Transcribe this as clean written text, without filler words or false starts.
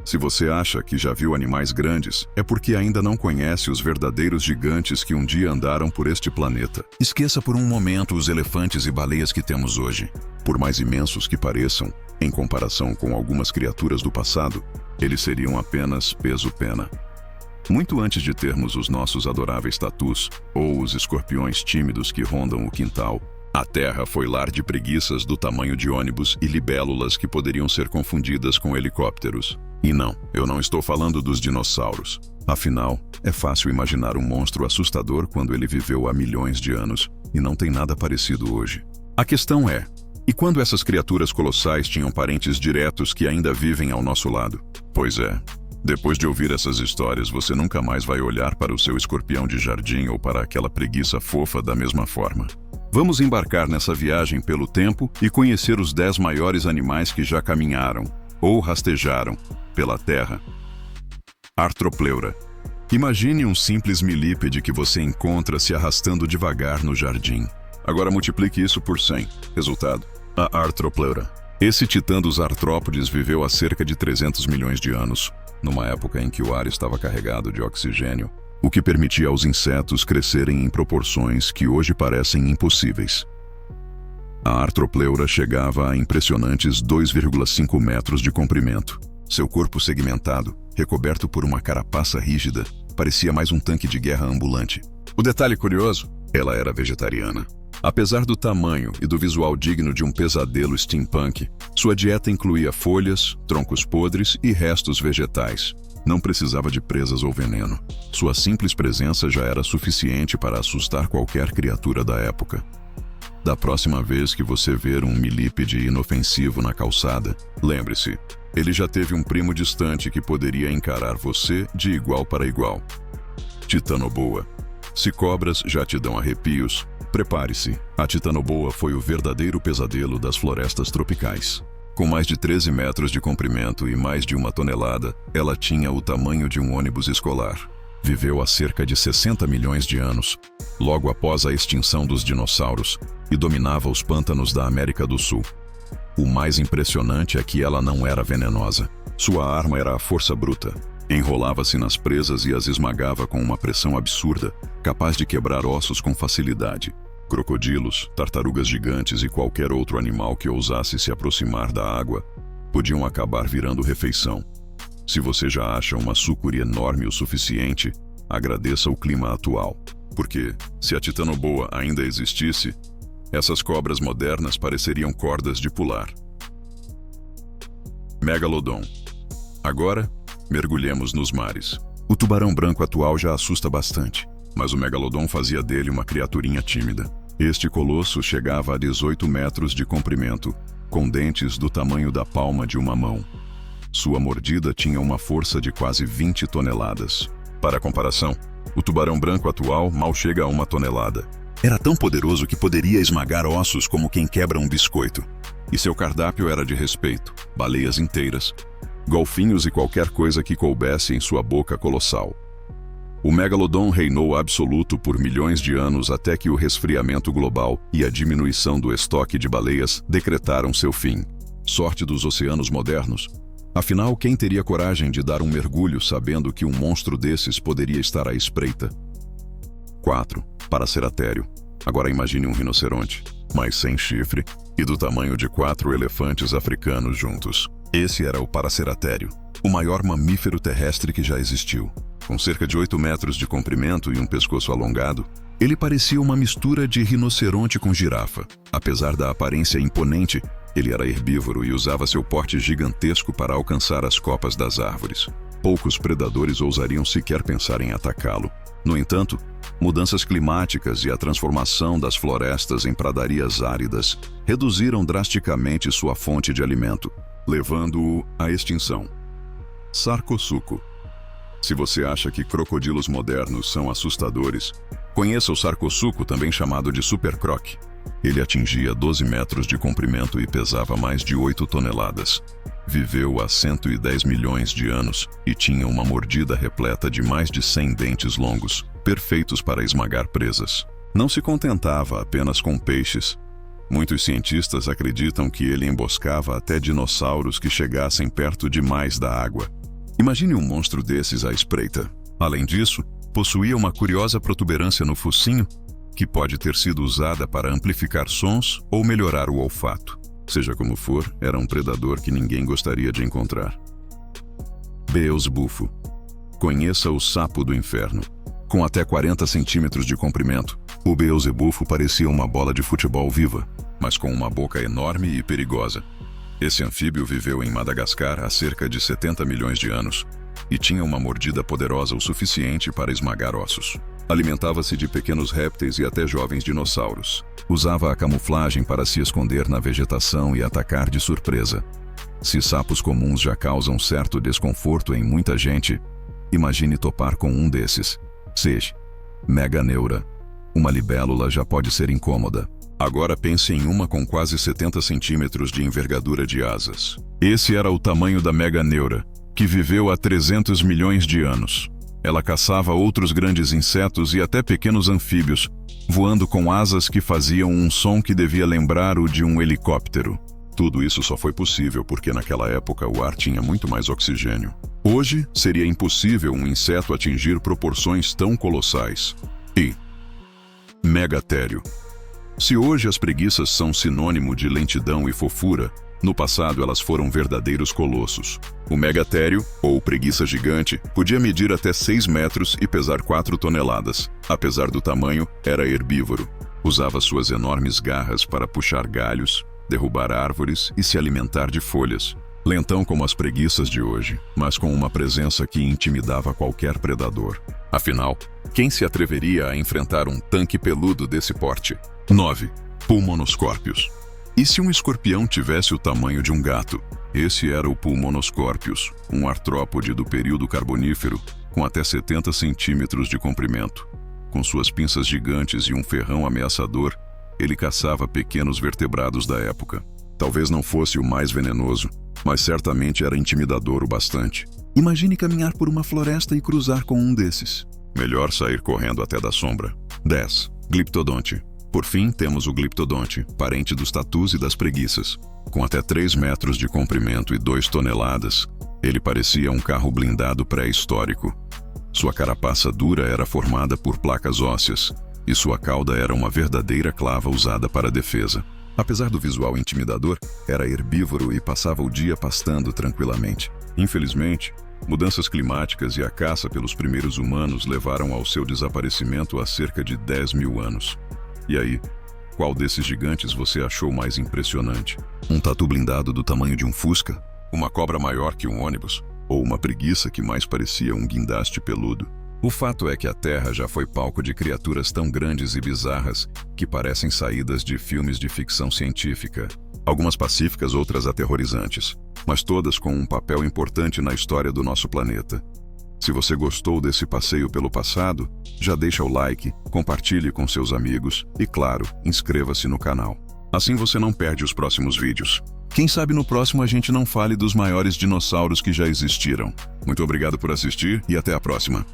Se você acha que já viu animais grandes, é porque ainda não conhece os verdadeiros gigantes que um dia andaram por este planeta. Esqueça por um momento os elefantes e baleias que temos hoje. Por mais imensos que pareçam, em comparação com algumas criaturas do passado, eles seriam apenas peso-pena. Muito antes de termos os nossos adoráveis tatus, ou os escorpiões tímidos que rondam o quintal, a Terra foi lar de preguiças do tamanho de ônibus e libélulas que poderiam ser confundidas com helicópteros. E não, eu não estou falando dos dinossauros. Afinal, é fácil imaginar um monstro assustador quando ele viveu há milhões de anos e não tem nada parecido hoje. A questão é, e quando essas criaturas colossais tinham parentes diretos que ainda vivem ao nosso lado? Pois é. Depois de ouvir essas histórias, você nunca mais vai olhar para o seu escorpião de jardim ou para aquela preguiça fofa da mesma forma. Vamos embarcar nessa viagem pelo tempo e conhecer os 10 maiores animais que já caminharam, ou rastejaram, pela Terra. Arthropleura. Imagine um simples milípede que você encontra se arrastando devagar no jardim. Agora multiplique isso por 100. Resultado: a Arthropleura. Esse titã dos artrópodes viveu há cerca de 300 milhões de anos, numa época em que o ar estava carregado de oxigênio, o que permitia aos insetos crescerem em proporções que hoje parecem impossíveis. A Arthropleura chegava a impressionantes 2,5 metros de comprimento. Seu corpo segmentado, recoberto por uma carapaça rígida, parecia mais um tanque de guerra ambulante. O detalhe curioso: ela era vegetariana. Apesar do tamanho e do visual digno de um pesadelo steampunk, sua dieta incluía folhas, troncos podres e restos vegetais. Não precisava de presas ou veneno. Sua simples presença já era suficiente para assustar qualquer criatura da época. Da próxima vez que você ver um milípede inofensivo na calçada, lembre-se, ele já teve um primo distante que poderia encarar você de igual para igual. Titanoboa. Se cobras já te dão arrepios, prepare-se. A Titanoboa foi o verdadeiro pesadelo das florestas tropicais. Com mais de 13 metros de comprimento e mais de 1 tonelada, ela tinha o tamanho de um ônibus escolar. Viveu há cerca de 60 milhões de anos, logo após a extinção dos dinossauros, e dominava os pântanos da América do Sul. O mais impressionante é que ela não era venenosa. Sua arma era a força bruta. Enrolava-se nas presas e as esmagava com uma pressão absurda, capaz de quebrar ossos com facilidade. Crocodilos, tartarugas gigantes e qualquer outro animal que ousasse se aproximar da água podiam acabar virando refeição. Se você já acha uma sucuri enorme o suficiente, agradeça o clima atual. Porque, se a Titanoboa ainda existisse, essas cobras modernas pareceriam cordas de pular. Megalodon. Agora, mergulhemos nos mares. O tubarão branco atual já assusta bastante, mas o Megalodon fazia dele uma criaturinha tímida. Este colosso chegava a 18 metros de comprimento, com dentes do tamanho da palma de uma mão. Sua mordida tinha uma força de quase 20 toneladas. Para comparação, o tubarão branco atual mal chega a 1 tonelada. Era tão poderoso que poderia esmagar ossos como quem quebra um biscoito. E seu cardápio era de respeito: baleias inteiras, golfinhos e qualquer coisa que coubesse em sua boca colossal. O Megalodon reinou absoluto por milhões de anos até que o resfriamento global e a diminuição do estoque de baleias decretaram seu fim. Sorte dos oceanos modernos. Afinal, quem teria coragem de dar um mergulho sabendo que um monstro desses poderia estar à espreita? 4. Paraceratério. Agora imagine um rinoceronte, mas sem chifre e do tamanho de 4 elefantes africanos juntos. Esse era o Paraceratério, o maior mamífero terrestre que já existiu. Com cerca de 8 metros de comprimento e um pescoço alongado, ele parecia uma mistura de rinoceronte com girafa. Apesar da aparência imponente, ele era herbívoro e usava seu porte gigantesco para alcançar as copas das árvores. Poucos predadores ousariam sequer pensar em atacá-lo. No entanto, mudanças climáticas e a transformação das florestas em pradarias áridas reduziram drasticamente sua fonte de alimento, levando-o à extinção. Sarcosuco. Se você acha que crocodilos modernos são assustadores, conheça o sarcosuco, também chamado de supercroc. Ele atingia 12 metros de comprimento e pesava mais de 8 toneladas. Viveu há 110 milhões de anos e tinha uma mordida repleta de mais de 100 dentes longos, perfeitos para esmagar presas. Não se contentava apenas com peixes. Muitos cientistas acreditam que ele emboscava até dinossauros que chegassem perto demais da água. Imagine um monstro desses à espreita. Além disso, possuía uma curiosa protuberância no focinho, que pode ter sido usada para amplificar sons ou melhorar o olfato. Seja como for, era um predador que ninguém gostaria de encontrar. Beelzebufo. Conheça o sapo do inferno. Com até 40 centímetros de comprimento, o Beelzebufo parecia uma bola de futebol viva, mas com uma boca enorme e perigosa. Esse anfíbio viveu em Madagascar há cerca de 70 milhões de anos e tinha uma mordida poderosa o suficiente para esmagar ossos. Alimentava-se de pequenos répteis e até jovens dinossauros. Usava a camuflagem para se esconder na vegetação e atacar de surpresa. Se sapos comuns já causam certo desconforto em muita gente, imagine topar com um desses. Seja Meganeura. Uma libélula já pode ser incômoda. Agora pense em uma com quase 70 centímetros de envergadura de asas. Esse era o tamanho da Meganeura, que viveu há 300 milhões de anos. Ela caçava outros grandes insetos e até pequenos anfíbios, voando com asas que faziam um som que devia lembrar o de um helicóptero. Tudo isso só foi possível porque naquela época o ar tinha muito mais oxigênio. Hoje, seria impossível um inseto atingir proporções tão colossais. E Megatério. Se hoje as preguiças são sinônimo de lentidão e fofura, no passado elas foram verdadeiros colossos. O megatério, ou preguiça gigante, podia medir até 6 metros e pesar 4 toneladas. Apesar do tamanho, era herbívoro. Usava suas enormes garras para puxar galhos, derrubar árvores e se alimentar de folhas. Lentão como as preguiças de hoje, mas com uma presença que intimidava qualquer predador. Afinal, quem se atreveria a enfrentar um tanque peludo desse porte? 9. Pulmonoscórpios. E se um escorpião tivesse o tamanho de um gato? Esse era o Pulmonoscórpios, um artrópode do período carbonífero, com até 70 centímetros de comprimento. Com suas pinças gigantes e um ferrão ameaçador, ele caçava pequenos vertebrados da época. Talvez não fosse o mais venenoso, mas certamente era intimidador o bastante. Imagine caminhar por uma floresta e cruzar com um desses. Melhor sair correndo até da sombra. 10. Gliptodonte. Por fim, temos o gliptodonte, parente dos tatus e das preguiças. Com até 3 metros de comprimento e 2 toneladas, ele parecia um carro blindado pré-histórico. Sua carapaça dura era formada por placas ósseas, e sua cauda era uma verdadeira clava usada para defesa. Apesar do visual intimidador, era herbívoro e passava o dia pastando tranquilamente. Infelizmente, mudanças climáticas e a caça pelos primeiros humanos levaram ao seu desaparecimento há cerca de 10 mil anos. E aí, qual desses gigantes você achou mais impressionante? Um tatu blindado do tamanho de um Fusca? Uma cobra maior que um ônibus? Ou uma preguiça que mais parecia um guindaste peludo? O fato é que a Terra já foi palco de criaturas tão grandes e bizarras que parecem saídas de filmes de ficção científica. Algumas pacíficas, outras aterrorizantes, mas todas com um papel importante na história do nosso planeta. Se você gostou desse passeio pelo passado, já deixa o like, compartilhe com seus amigos e, claro, inscreva-se no canal. Assim você não perde os próximos vídeos. Quem sabe no próximo a gente não fale dos maiores dinossauros que já existiram. Muito obrigado por assistir e até a próxima.